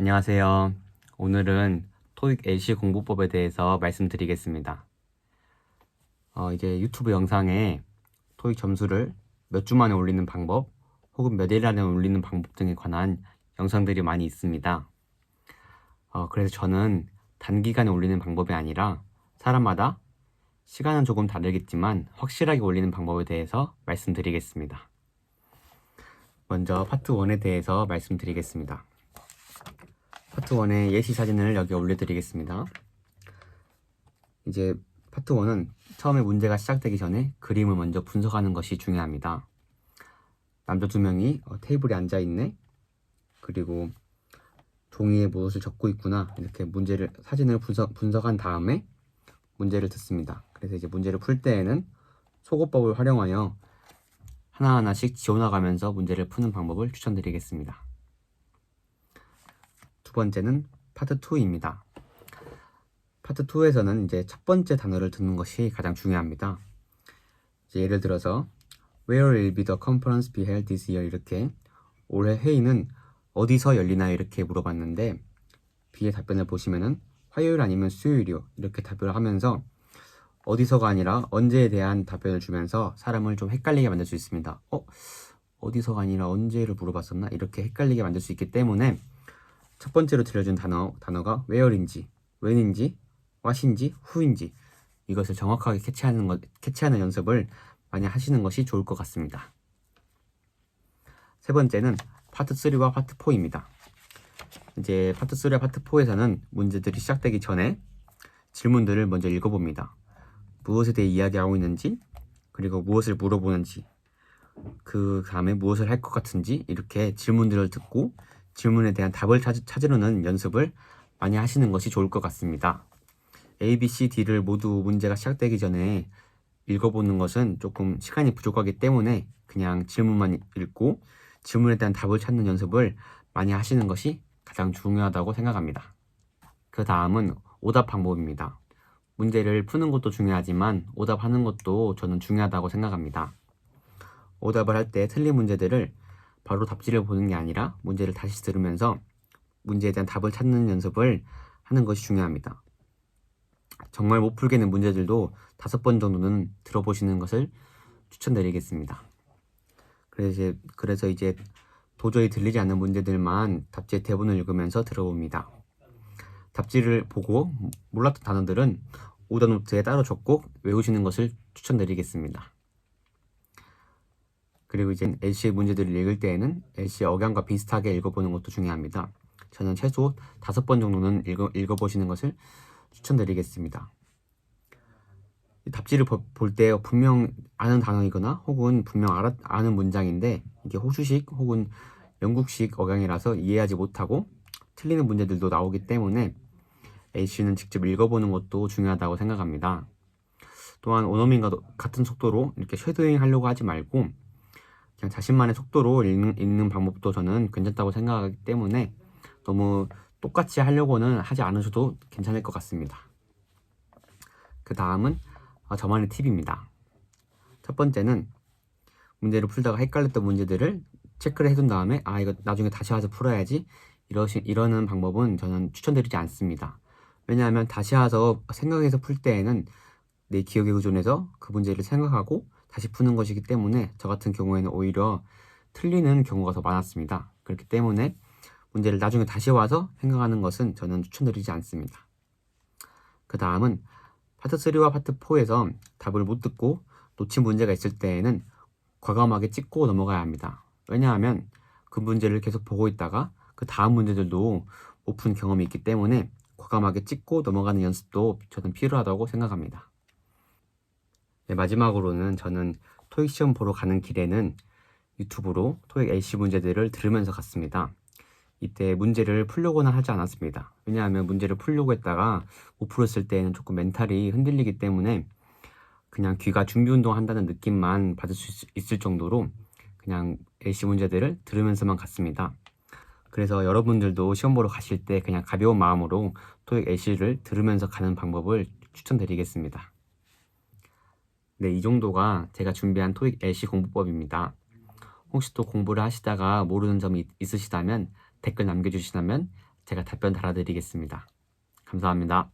안녕하세요. 오늘은 토익 LC 공부법에 대해서 말씀드리겠습니다. 이제 유튜브 영상에 토익 점수를 몇 주 만에 올리는 방법, 혹은 몇 일 안에 올리는 방법 등에 관한 영상들이 많이 있습니다. 그래서 저는 단기간에 올리는 방법이 아니라 사람마다 시간은 조금 다르겠지만 확실하게 올리는 방법에 대해서 말씀드리겠습니다. 먼저 파트 1에 대해서 말씀드리겠습니다. 파트 1의 예시 사진을 여기 올려드리겠습니다. 이제 파트 1은 처음에 문제가 시작되기 전에 그림을 먼저 분석하는 것이 중요합니다. 남자 2명이 테이블에 앉아있네. 그리고 종이에 무엇을 적고 있구나. 이렇게 사진을 분석한 다음에 문제를 듣습니다. 그래서 이제 문제를 풀 때에는 소거법을 활용하여 하나하나씩 지워나가면서 문제를 푸는 방법을 추천드리겠습니다. 두 번째는 파트 2입니다. 파트 2에서는 이제 첫 번째 단어를 듣는 것이 가장 중요합니다. 이제 예를 들어서 Where will be the conference be held this year? 이렇게 올해 회의는 어디서 열리나요? 이렇게 물어봤는데 B의 답변을 보시면은 화요일 아니면 수요일이요. 이렇게 답변을 하면서 어디서가 아니라 언제에 대한 답변을 주면서 사람을 좀 헷갈리게 만들 수 있습니다. 어디서가 아니라 언제를 물어봤었나? 이렇게 헷갈리게 만들 수 있기 때문에 첫 번째로 들려준 단어가 where인지, when인지, what인지, who인지 이것을 정확하게 캐치하는 연습을 많이 하시는 것이 좋을 것 같습니다. 세 번째는 파트 3와 파트 4입니다. 이제 파트 3와 파트 4에서는 문제들이 시작되기 전에 질문들을 먼저 읽어봅니다. 무엇에 대해 이야기하고 있는지, 그리고 무엇을 물어보는지, 그 다음에 무엇을 할 것 같은지 이렇게 질문들을 듣고 질문에 대한 답을 찾으려는 연습을 많이 하시는 것이 좋을 것 같습니다. A, B, C, D를 모두 문제가 시작되기 전에 읽어보는 것은 조금 시간이 부족하기 때문에 그냥 질문만 읽고 질문에 대한 답을 찾는 연습을 많이 하시는 것이 가장 중요하다고 생각합니다. 그 다음은 오답 방법입니다. 문제를 푸는 것도 중요하지만 오답하는 것도 저는 중요하다고 생각합니다. 오답을 할 때 틀린 문제들을 바로 답지를 보는 게 아니라 문제를 다시 들으면서 문제에 대한 답을 찾는 연습을 하는 것이 중요합니다. 정말 못 풀겠는 문제들도 5번 정도는 들어보시는 것을 추천드리겠습니다. 그래서 이제 도저히 들리지 않는 문제들만 답지의 대본을 읽으면서 들어봅니다. 답지를 보고 몰랐던 단어들은 오더노트에 따로 적고 외우시는 것을 추천드리겠습니다. 그리고 이제 LC의 문제들을 읽을 때에는 LC의 억양과 비슷하게 읽어보는 것도 중요합니다. 저는 최소 5번 정도는 읽어보시는 것을 추천드리겠습니다. 답지를 볼 때 분명 아는 단어이거나 혹은 분명 아는 문장인데 이게 호주식 혹은 영국식 억양이라서 이해하지 못하고 틀리는 문제들도 나오기 때문에 LC는 직접 읽어보는 것도 중요하다고 생각합니다. 또한 원어민과 같은 속도로 이렇게 쉐도잉 하려고 하지 말고 그냥 자신만의 속도로 읽는 방법도 저는 괜찮다고 생각하기 때문에 너무 똑같이 하려고는 하지 않으셔도 괜찮을 것 같습니다. 그 다음은 저만의 팁입니다. 첫 번째는 문제를 풀다가 헷갈렸던 문제들을 체크를 해둔 다음에 이거 나중에 다시 와서 풀어야지 이러는 방법은 저는 추천드리지 않습니다. 왜냐하면 다시 와서 생각해서 풀 때에는 내 기억에 의존해서 그 문제를 생각하고 다시 푸는 것이기 때문에 저 같은 경우에는 오히려 틀리는 경우가 더 많았습니다. 그렇기 때문에 문제를 나중에 다시 와서 생각하는 것은 저는 추천드리지 않습니다. 그 다음은 파트 3와 파트 4에서 답을 못 듣고 놓친 문제가 있을 때에는 과감하게 찍고 넘어가야 합니다. 왜냐하면 그 문제를 계속 보고 있다가 그 다음 문제들도 못 푼 경험이 있기 때문에 과감하게 찍고 넘어가는 연습도 저는 필요하다고 생각합니다. 네, 마지막으로는 저는 토익 시험 보러 가는 길에는 유튜브로 토익 LC 문제들을 들으면서 갔습니다. 이때 문제를 풀려고는 하지 않았습니다. 왜냐하면 문제를 풀려고 했다가 못 풀었을 때는 조금 멘탈이 흔들리기 때문에 그냥 귀가 준비 운동 한다는 느낌만 받을 수 있을 정도로 그냥 LC 문제들을 들으면서만 갔습니다. 그래서 여러분들도 시험 보러 가실 때 그냥 가벼운 마음으로 토익 LC를 들으면서 가는 방법을 추천드리겠습니다. 네, 이 정도가 제가 준비한 토익 LC 공부법입니다. 혹시 또 공부를 하시다가 모르는 점이 있으시다면 댓글 남겨주시면 제가 답변 달아드리겠습니다. 감사합니다.